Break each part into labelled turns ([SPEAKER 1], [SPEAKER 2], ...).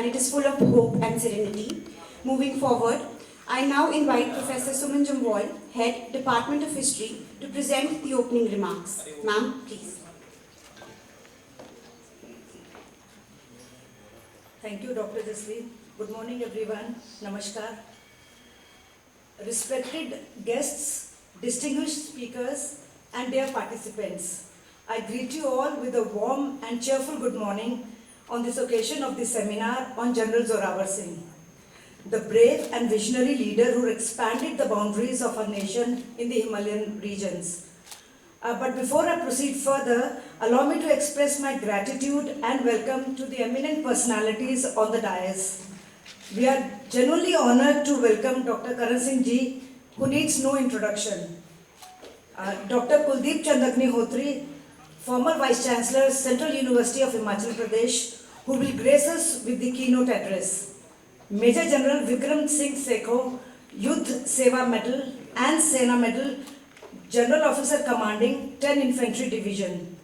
[SPEAKER 1] and it is full of hope and serenity. Moving forward, I now invite Professor Suman Jamwal, Head, Department of History, to present the opening remarks. Ma'am, please.
[SPEAKER 2] Thank you, Dr. Jasleen. Good morning, everyone. Namaskar. Respected guests, distinguished speakers, and dear participants, I greet you all with a warm and cheerful good morning on this occasion of the seminar on General Zorawar Singh, the brave and visionary leader who expanded the boundaries of our nation in the Himalayan regions. But before I proceed further, allow me to express my gratitude and welcome to the eminent personalities on the dais. We are genuinely honored to welcome Dr. Karan Singh ji, who needs no introduction. Dr. Kuldeep Chandra Agnihotri, former Vice Chancellor, Central University of Himachal Pradesh, who will grace us with the keynote address. Major General Vikram Singh Sekho, Youth Seva Medal and Sena Medal, General Officer Commanding 10 Infantry Division.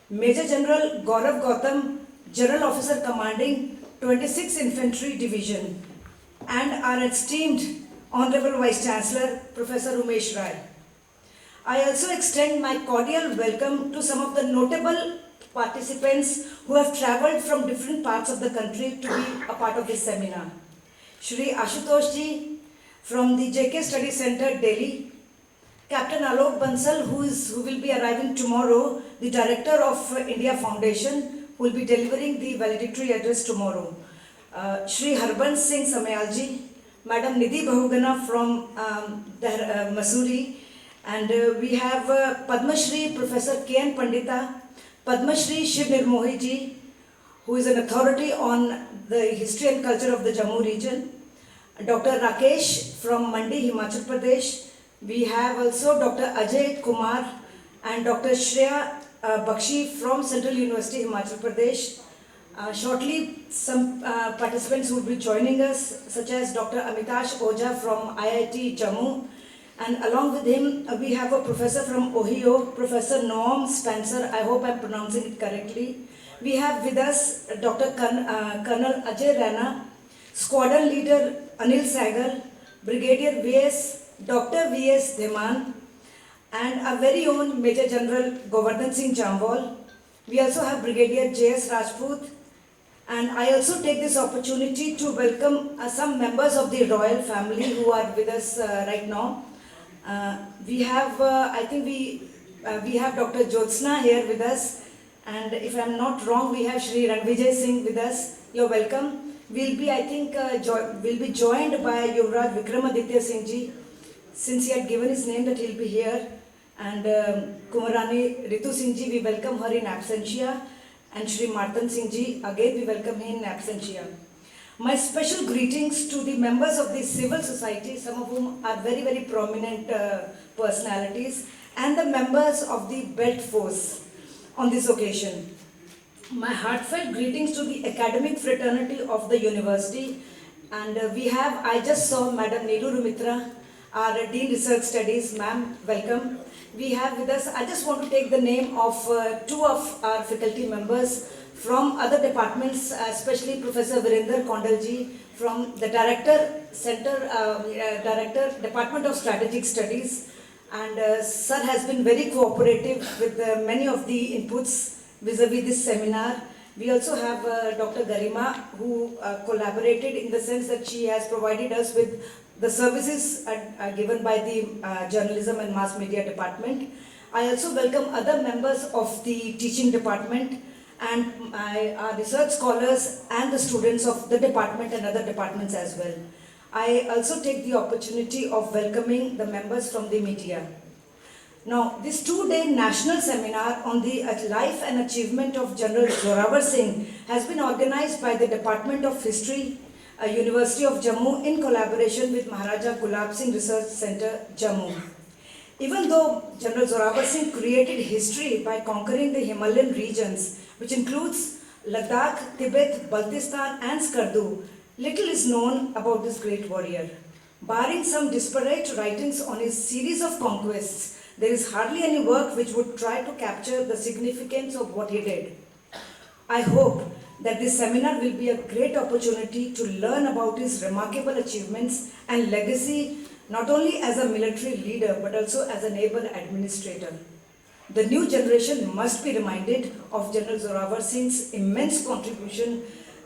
[SPEAKER 2] Major General Gaurav Gautam, General Officer Commanding 26 Infantry Division. And our esteemed Honorable Vice Chancellor, Professor Umesh Rai. I also extend my cordial welcome to some of the notable participants who have travelled from different parts of the country to be a part of this seminar. Shri Ashutosh ji from the JK Study Center, Delhi. Captain Alok Bansal, who will be arriving tomorrow, the Director of India Foundation, who will be delivering the valedictory address tomorrow. Shri Harbans Singh Samayal ji, Madam Nidhi Bahugana from Mussoorie, and we have Padma Shri Professor K.N. Pandita, Padma Shri Shiv Nirmohi ji, who is an authority on the history and culture of the Jammu region. Dr. Rakesh from Mandi, Himachal Pradesh. We have also Dr. Ajay Kumar and Dr. Shreya Bakshi from Central University, Himachal Pradesh. Shortly, some participants will be joining us, such as Dr. Amitash Oja from IIT Jammu. And along with him, we have a professor from Ohio, Professor Noam Spencer. I hope I'm pronouncing it correctly. We have with us Dr. Colonel Ajay Rana, Squadron Leader Anil Sahgal, Brigadier V.S. Dr. V.S. Dhiman, and our very own Major General Govardhan Singh Jamwal. We also have Brigadier J.S. Rajput. And I also take this opportunity to welcome some members of the royal family who are with us right now. We have Dr. Jyotsna here with us, and if I'm not wrong, we have Shri Ranvijay Singh with us. You're welcome. We'll be joined by Yuvraj Vikramaditya Singh ji, since he had given his name that he'll be here, and Kumarani Ritu Singh ji, we welcome her in absentia, and Shri Martan Singh ji, again we welcome him in absentia. My special greetings to the members of the civil society, some of whom are very, very prominent personalities, and the members of the Belt Force on this occasion. My heartfelt greetings to the academic fraternity of the university, and I just saw Madam Neelu Rumitra, our Dean Research Studies. Ma'am, welcome. We have with us, I just want to take the name of two of our faculty members from other departments, especially Professor Virender Kondalji from the Department of Strategic Studies, and Sir has been very cooperative with many of the inputs vis-a-vis this seminar. We also have Dr. Garima, who collaborated in the sense that she has provided us with the services given by the Journalism and Mass Media Department. I also welcome other members of the teaching department and our research scholars and the students of the department and other departments as well. I also take the opportunity of welcoming the members from the media. Now, this two-day national seminar on the life and achievement of General Zorawar Singh has been organized by the Department of History, University of Jammu, in collaboration with Maharaja Gulab Singh Research Center, Jammu. Even though General Zorawar Singh created history by conquering the Himalayan regions, which includes Ladakh, Tibet, Baltistan and Skardu, little is known about this great warrior. Barring some disparate writings on his series of conquests, there is hardly any work which would try to capture the significance of what he did. I hope that this seminar will be a great opportunity to learn about his remarkable achievements and legacy, not only as a military leader but also as a naval administrator. The new generation must be reminded of General Zorawar Singh's immense contribution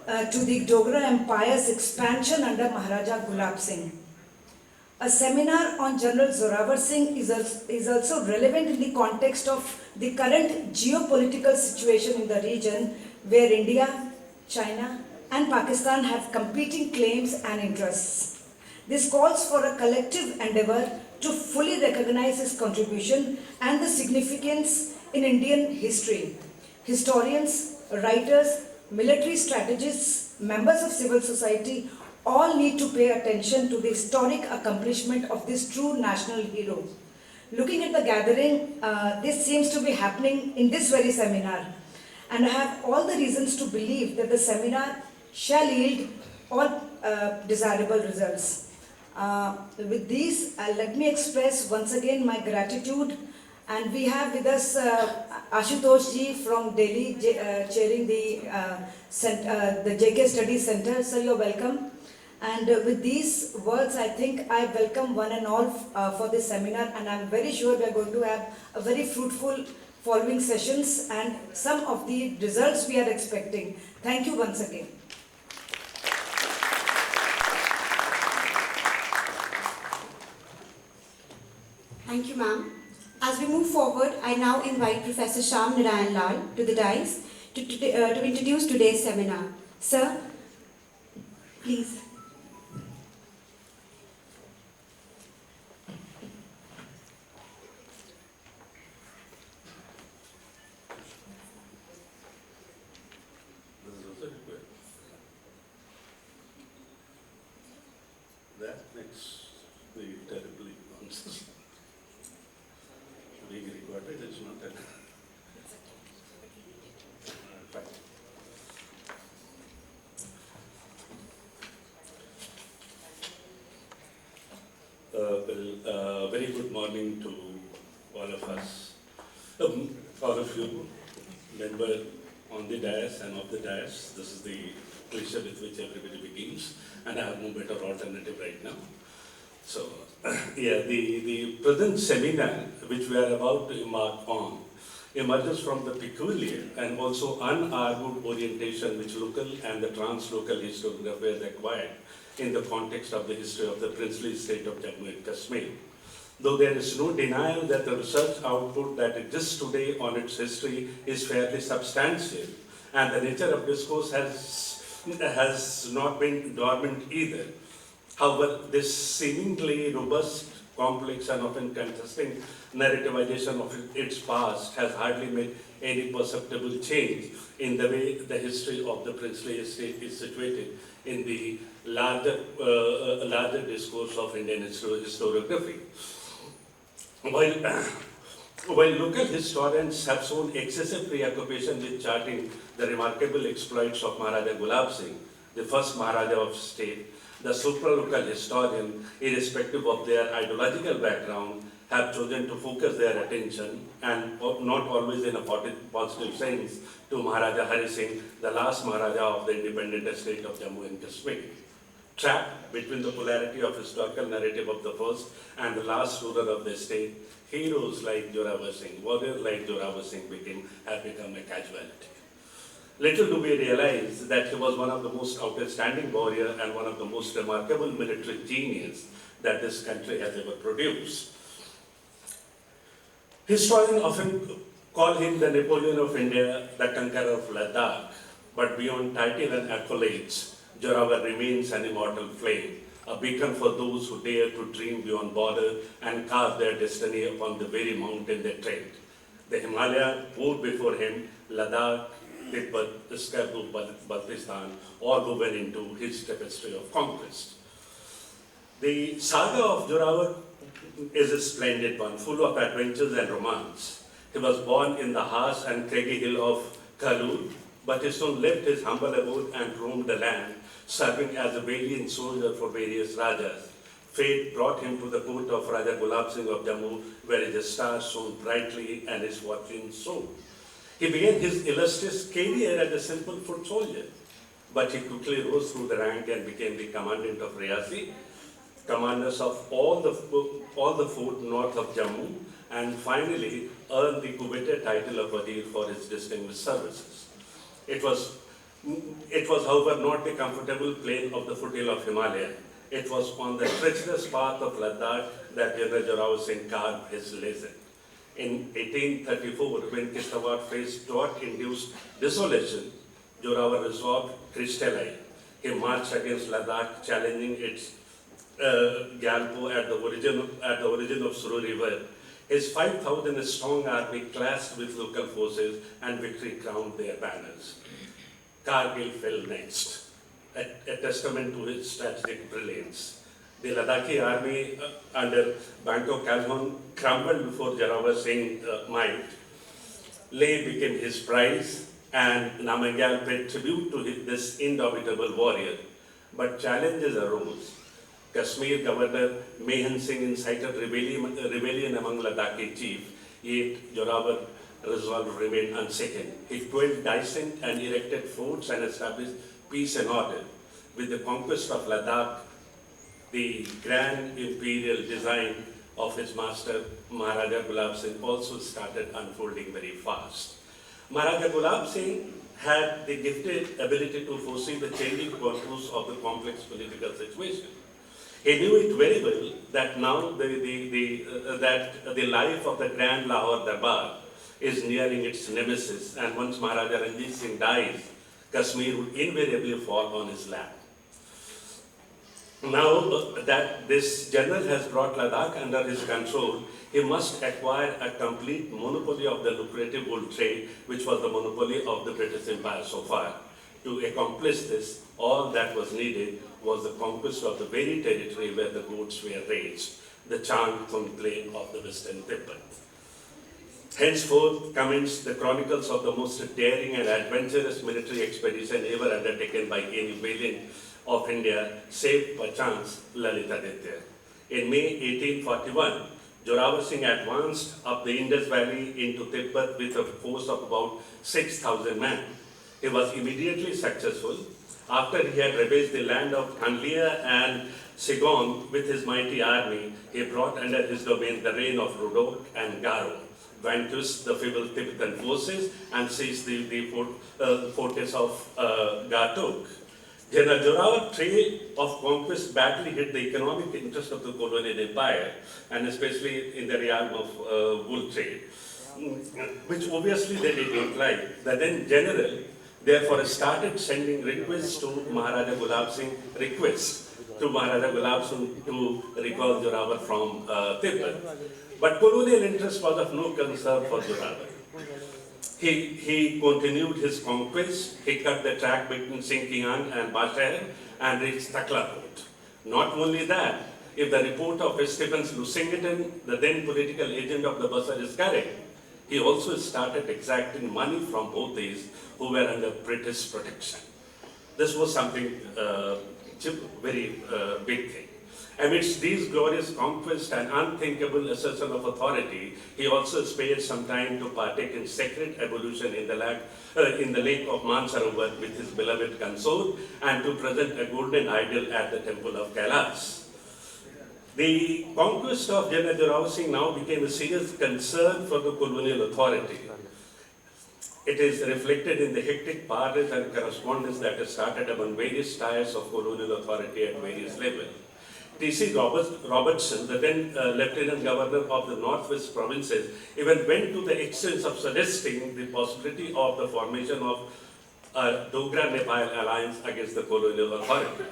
[SPEAKER 2] to the Dogra Empire's expansion under Maharaja Gulab Singh. A seminar on General Zorawar Singh is also relevant in the context of the current geopolitical situation in the region, where India, China and Pakistan have competing claims and interests. This calls for a collective endeavor to fully recognize his contribution and the significance in Indian history. Historians, writers, military strategists, members of civil society all need to pay attention to the historic accomplishment of this true national hero. Looking at the gathering, this seems to be happening in this very seminar, and I have all the reasons to believe that the seminar shall yield all desirable results. With these, let me express once again my gratitude, and we have with us Ashutosh ji from Delhi, chairing the JK Study Center. Sir, you're welcome. And with these words, I think I welcome one and all for this seminar, and I'm very sure we are going to have a very fruitful following sessions and some of the results we are expecting. Thank you once again.
[SPEAKER 1] Thank you, ma'am. As we move forward, I now invite Professor Shyam Narayan Lal to the dais to introduce today's seminar. Sir, please.
[SPEAKER 3] That makes me terribly nonsense. Being recorded is not a fine. Very good morning to all of us, all of you, member on the dais and off the dais. This is the cliche with which everybody begins, and I have no better alternative right now. So, yeah, the present seminar which we are about to embark on emerges from the peculiar and also unargued orientation which local and the translocal historiographers acquired in the context of the history of the princely state of Jammu and Kashmir. Though there is no denial that the research output that exists today on its history is fairly substantial, and the nature of discourse has not been dormant either. However, this seemingly robust, complex and often contesting narrativization of its past has hardly made any perceptible change in the way the history of the princely estate is situated in the larger discourse of Indian historiography. While local historians have shown excessive preoccupation with charting the remarkable exploits of Maharaja Gulab Singh, the first Maharaja of state, the supra-local historian, irrespective of their ideological background, have chosen to focus their attention, and not always in a positive sense, to Maharaja Hari Singh, the last Maharaja of the independent estate of Jammu and Kashmir. Trapped between the polarity of historical narrative of the first and the last ruler of the state, heroes like Zorawar Singh, warriors like Zorawar Singh have become a casualty. Little do we realize that he was one of the most outstanding warrior and one of the most remarkable military genius that this country has ever produced. Historians often call him the Napoleon of India, the conqueror of Ladakh, but beyond title and accolades, Zorawar remains an immortal flame, a beacon for those who dare to dream beyond border and carve their destiny upon the very mountain they tread. The Himalaya moved before him, Ladakh, Tibet, Istanbul, Baltistan, all woven into his tapestry of conquest. The saga of Zorawar is a splendid one, full of adventures and romance. He was born in the harsh and craggy hill of Kalur, but he soon left his humble abode and roamed the land, serving as a valiant soldier for various rajas. Fate brought him to the court of Raja Gulab Singh of Jammu, where his star shone brightly and his fortune soared. He began his illustrious career as a simple foot soldier, but he quickly rose through the rank and became the commandant of Riasi, commanders of all the fort north of Jammu, and finally earned the coveted title of Wazir for his distinguished services. It was, however, not the comfortable plain of the foothill of Himalaya. It was on the treacherous path of Ladakh that General Zorawar Singh carved his legend. In 1834, when Kishtawar faced drought-induced desolation, Zorawar resolved crystalline. He marched against Ladakh, challenging its Gyalpo at the origin of Suru River. His 5,000 strong army clashed with local forces, and victory crowned their banners. Kargil fell next, a testament to his strategic brilliance. The Ladakhi army under Banco Calhoun crumbled before Zorawar Singh's might. Leh became his prize, and Namangyal paid tribute to this indomitable warrior. But challenges arose. Kashmir Governor Mehan Singh incited rebellion among Ladakhi chiefs, yet Zorawar resolve remained unshaken. He quelled dissent and erected forts and established peace and order. With the conquest of Ladakh, the grand imperial design of his master, Maharaja Gulab Singh, also started unfolding very fast. Maharaja Gulab Singh had the gifted ability to foresee the changing contours of the complex political situation. He knew it very well that now that the life of the Grand Lahore Darbar is nearing its nemesis, and once Maharaja Ranjit Singh dies, Kashmir would invariably fall on his lap. Now that this general has brought Ladakh under his control, he must acquire a complete monopoly of the lucrative wool trade, which was the monopoly of the British Empire so far. To accomplish this, all that was needed was the conquest of the very territory where the goats were raised, the Changtung plain of the western Tibet. Henceforth commenced the chronicles of the most daring and adventurous military expedition ever undertaken by any valiant of India, save perchance Lalitaditya. In May 1841, Zorawar Singh advanced up the Indus Valley into Tibet with a force of about 6,000 men. He was immediately successful. After he had ravaged the land of Kanlia and Sigong with his mighty army, he brought under his domain the reign of Rudok and Garo, vanquished the feeble Tibetan forces, and seized the fortress of Gatok. General Zorawar's trail of conquest badly hit the economic interest of the colonial empire, and especially in the realm of wool trade, which obviously they did not like. The then general therefore started sending requests to Maharaja Gulab Singh, to recall Zorawar from Tibet. But colonial interest was of no concern for Zorawar. He continued his conquest. He cut the track between Sinkiang and Bashahr and reached Taklapot. Not only that, if the report of Stephen Lusington, the then political agent of the Basar, is correct, he also started exacting money from both these who were under British protection. This was something very big thing. Amidst these glorious conquests and unthinkable assertion of authority, he also spared some time to partake in sacred ablution in the lake of Mansarovar with his beloved consort, and to present a golden idol at the temple of Kailash. The conquest of General Zorawar Singh now became a serious concern for the colonial authority. It is reflected in the hectic parley and correspondence that has started among various tiers of colonial authority at various levels. T.C. Robertson, the then Lieutenant Governor of the Northwest Provinces, even went to the extent of suggesting the possibility of the formation of a Dogra-Nepal alliance against the colonial authority.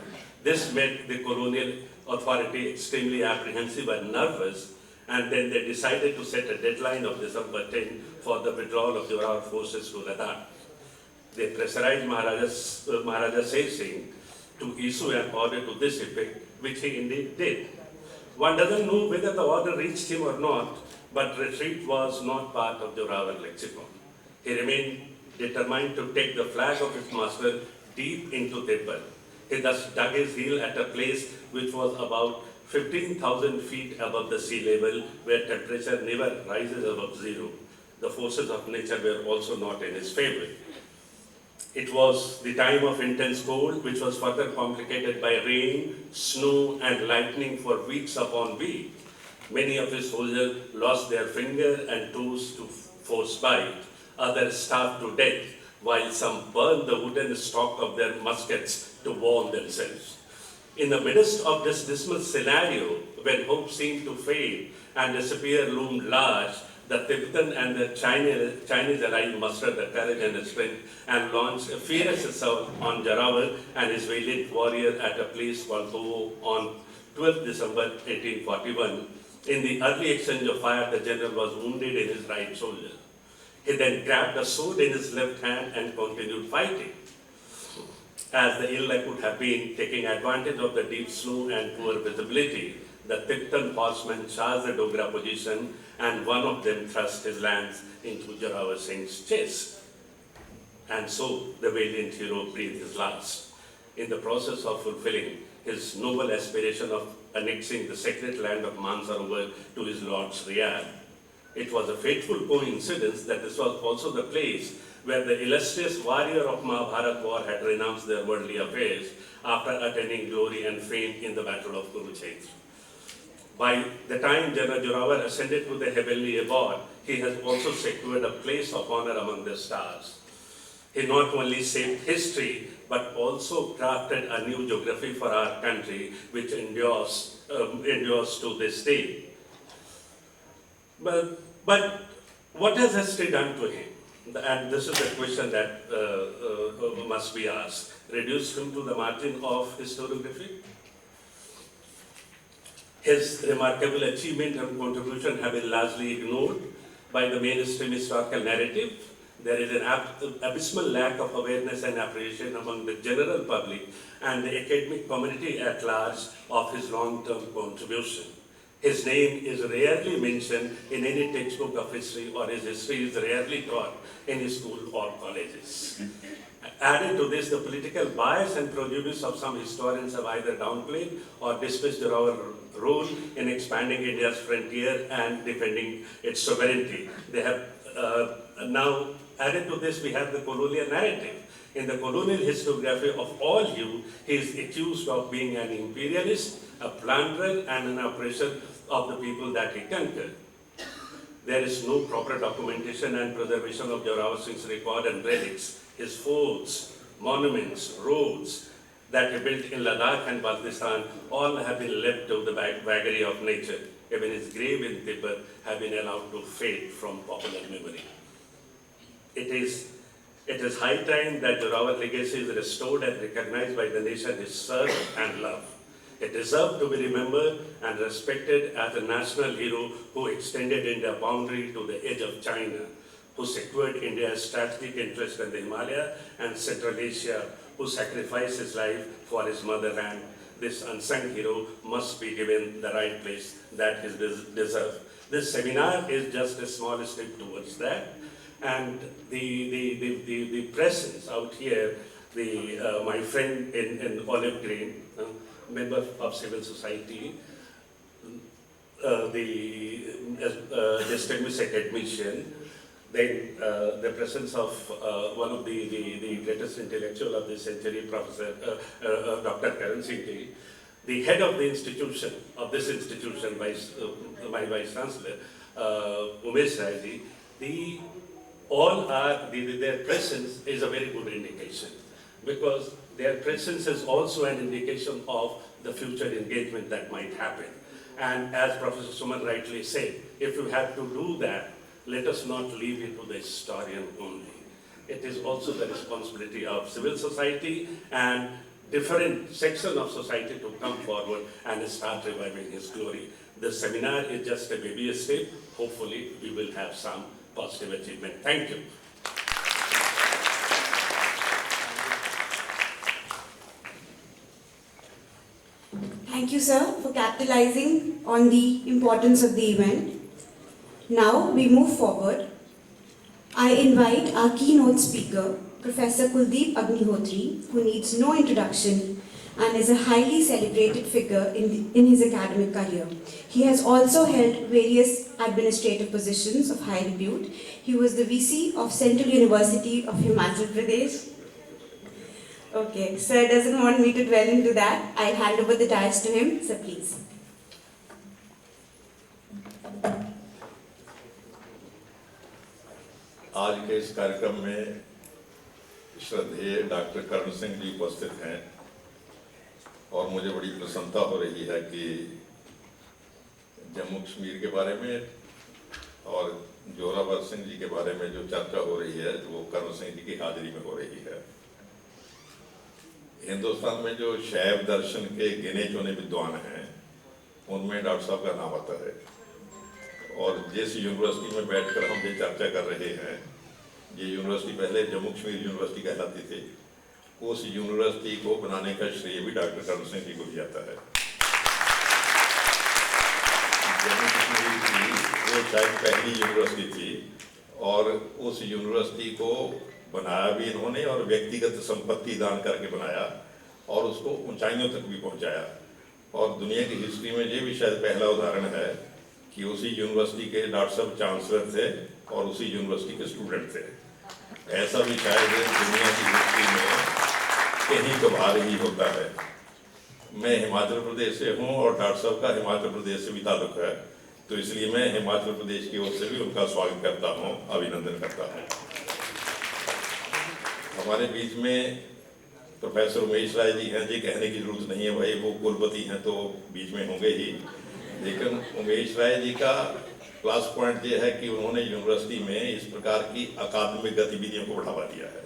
[SPEAKER 3] This made the colonial authority extremely apprehensive and nervous, and then they decided to set a deadline of December 10 for the withdrawal of Zorawar forces to Ladakh. They pressurized Maharaja Sher Singh to issue an order to this effect, which he indeed did. One doesn't know whether the order reached him or not, but retreat was not part of Zorawar lexicon. He remained determined to take the flag of his master deep into Tibet. He thus dug his heel at a place which was about 15,000 feet above the sea level, where temperature never rises above zero. the forces of nature were also not in his favor. It was the time of intense cold, which was further complicated by rain, snow, and lightning for weeks upon weeks. Many of his soldiers lost their fingers and toes to frostbite. Others starved to death, while some burned the wooden stock of their muskets to warm themselves. In the midst of this dismal scenario, when hope seemed to fade and disappear loomed large, the Tibetan and the Chinese allies mustered the courage and the strength and launched a fierce assault on Zorawar and his valiant warrior at a place called Ho on 12 December 1841. In the early exchange of fire, the general was wounded in his right shoulder. He then grabbed a sword in his left hand and continued fighting. As the ill luck would have been, taking advantage of the deep snow and poor visibility, the Tibetan horsemen charged the Dogra position, and one of them thrust his lance into Zorawar Singh's chest. And so the valiant hero breathed his last. In the process of fulfilling his noble aspiration of annexing the sacred land of Mansarovar to his lord's Riyadh, it was a fateful coincidence that this was also the place where the illustrious warrior of Mahabharat war had renounced their worldly affairs after attaining glory and fame in the battle of Kurukshetra. By the time General Zorawar ascended to the heavenly abode, he has also secured a place of honor among the stars. He not only saved history, but also crafted a new geography for our country, which endures to this day. But what has history done to him? And this is the question that must be asked. Reduced him to the margin of historiography? His remarkable achievement and contribution have been largely ignored by the mainstream historical narrative. There is an abysmal lack of awareness and appreciation among the general public and the academic community at large of his long-term contribution. His name is rarely mentioned in any textbook of history, or his history is rarely taught in school or colleges. Added to this, the political bias and prejudice of some historians have either downplayed or dismissed our role in expanding India's frontier and defending its sovereignty. They have now added to this, we have the colonial narrative. In the colonial historiography of all hue, he is accused of being an imperialist, a plunderer, and an oppressor of the people that he conquered. There is no proper documentation and preservation of Zorawar Singh's record and relics. His forts, monuments, roads that he built in Ladakh and Baltistan all have been left to the vagary of nature. Even his grave in Tibet have been allowed to fade from popular memory. It is high time that Zorawar legacy is restored and recognized by the nation he served and loved. He deserved to be remembered and respected as a national hero who extended India's boundary to the edge of China, who secured India's strategic interest in the Himalaya and Central Asia, who sacrificed his life for his motherland. This unsung hero must be given the right place that he deserves. This seminar is just a small step towards that. And the presence out here, my friend in olive green, member of civil society, the distinguished academician, then the presence of one of the greatest intellectual of the century, Professor Dr. Karan Singh, the head of the institution, of this institution, my Vice Chancellor, Umesh Rai ji, their presence is a very good indication, because their presence is also an indication of the future engagement that might happen. And as Professor Suman rightly said, if you have to do that, let us not leave it to the historian only. It is also the responsibility of civil society and different sections of society to come forward and start reviving his glory. The seminar is just a baby step. Hopefully, we will have some positive achievement. Thank you.
[SPEAKER 1] Thank you, sir, for capitalizing on the importance of the event. Now we move forward. I invite our keynote speaker, Professor Kuldeep Agnihotri, who needs no introduction, and is a highly celebrated figure in his academic career. He has also held various administrative positions of high repute. He was the VC of Central University of Himachal Pradesh. Okay, sir doesn't want me to dwell into that. I'll hand over the dais to him. Sir, please.
[SPEAKER 4] आज के इस कार्यक्रम में श्रद्धेय doctor Karan Singh ji उपस्थित हैं और मुझे बड़ी प्रसन्नता हो रही है कि जम्मू कश्मीर के बारे में और जोरावर सिंह जी के बारे में जो चर्चा हो रही है वो करण सिंह जी की हाजिरी में हो रही है। हिंदुस्तान में जो शैव दर्शन के गिने चुने विद्वान हैं उनमें डॉक्टर साहब का नाम आता है और जिस यूनिवर्सिटी में बैठकर हम ये चर्चा कर रहे हैं, ये यूनिवर्सिटी पहले जम्मू कश्मीर यूनिवर्सिटी कहलाती थी, उस यूनिवर्सिटी को बनाने का श्रेय भी डॉक्टर करण सिंह जी को भी जाता है। जम्मू कश्मीर की वो शायद पहली यूनिवर्सिटी थी और उस यूनिवर्सिटी को बनाया भी इन्होंने और व्यक्तिगत संपत्ति दान करके बनाया और उसको ऊंचाइयों तक भी पहुंचाया। और दुनिया की हिस्ट्री में ये भी शायद पहला उदाहरण है कि उसी यूनिवर्सिटी के डॉक्टर साहब चांसलर थे और उसी यूनिवर्सिटी के स्टूडेंट थे। ऐसा भी शायद दुनिया की हिस्ट्री में कहीं कभार ही होता है। मैं हिमाचल प्रदेश से हूँ और डॉक्टर साहब का हिमाचल प्रदेश से भी ताल्लुक है, तो इसलिए मैं हिमाचल प्रदेश की ओर से भी उनका स्वागत करता हूँ, अभिनंदन करता हूँ। हमारे बीच में प्रोफेसर उमेश राय जी हैं, जी कहने की जरूरत नहीं है भाई, वो कुलपति हैं तो बीच में होंगे ही। लेकिन उमेश राय जी का प्लस पॉइंट ये है कि उन्होंने यूनिवर्सिटी में इस प्रकार की अकादमिक गतिविधियों को बढ़ावा दिया है।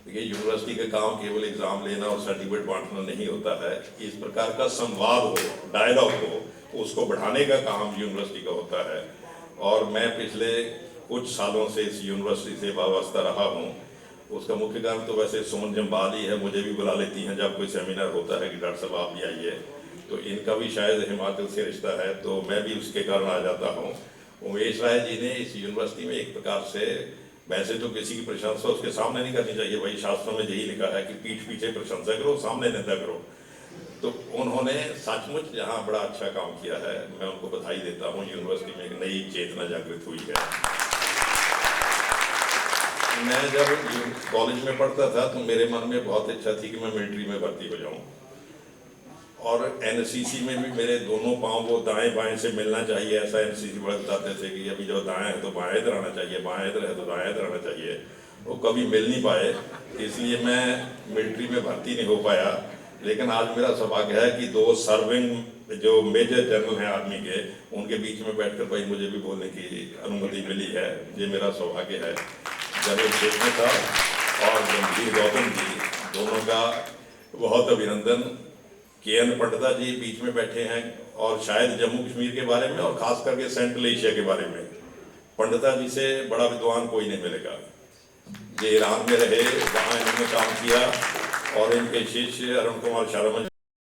[SPEAKER 4] देखिए, यूनिवर्सिटी का काम केवल एग्जाम लेना और सर्टिफिकेट बांटना नहीं होता है, इस प्रकार का संवाद हो, डायलॉग हो, उसको बढ़ाने का काम यूनिवर्सिटी का होता है। और मैं पिछले कुछ सालों से इस यूनिवर्सिटी से वाबस्ता रहा हूँ। उसका मुख्य कारण तो वैसे सुमन जम्बाल ही है, मुझे भी बुला लेती हैं जब कोई सेमिनार होता है कि डॉक्टर साहब आप भी आइए, तो इनका भी शायद हिमाचल से रिश्ता है, तो मैं भी उसके कारण आ जाता हूँ। उमेश राय जी ने इस यूनिवर्सिटी में एक प्रकार से, वैसे तो किसी की प्रशंसा उसके सामने नहीं करनी चाहिए भाई, शास्त्रों में यही लिखा है कि पीठ पीछे प्रशंसा करो, सामने निंदा करो, तो उन्होंने सचमुच यहाँ बड़ा अच्छा काम किया है। मैं उनको बधाई देता हूँ। यूनिवर्सिटी में एक नई चेतना जागृत हुई है। मैं जब कॉलेज में पढ़ता था तो मेरे मन में बहुत इच्छा थी कि मैं मिलिट्री में भर्ती हो जाऊँ और एनसीसी में भी मेरे दोनों पाँव वो दाएं बाएं से मिलना चाहिए, ऐसा एनसीसी वाले बताते थे कि अभी जो दाएं है तो बाएं इधर आना चाहिए, बाएं इधर है तो दाएं इधर आना चाहिए। वो कभी मिल नहीं पाए, इसलिए मैं मिलिट्री में भर्ती नहीं हो पाया। लेकिन आज मेरा सौभाग्य है कि दो सर्विंग जो मेजर जनरल हैं आर्मी के, उनके बीच में बैठकर भाई मुझे भी बोलने की अनुमति मिली है, ये मेरा सौभाग्य है। जनरल शेखर था और गंभीर गौतम जी, दोनों का बहुत अभिनंदन। के.एन. पंडिता जी बीच में बैठे हैं और शायद जम्मू कश्मीर के बारे में और खास करके सेंट्रल एशिया के बारे में पंडिता जी से बड़ा विद्वान कोई नहीं मिलेगा। ये ईरान में रहे, वहाँ इन्होंने काम किया और इनके शिष्य अरुण कुमार शर्मा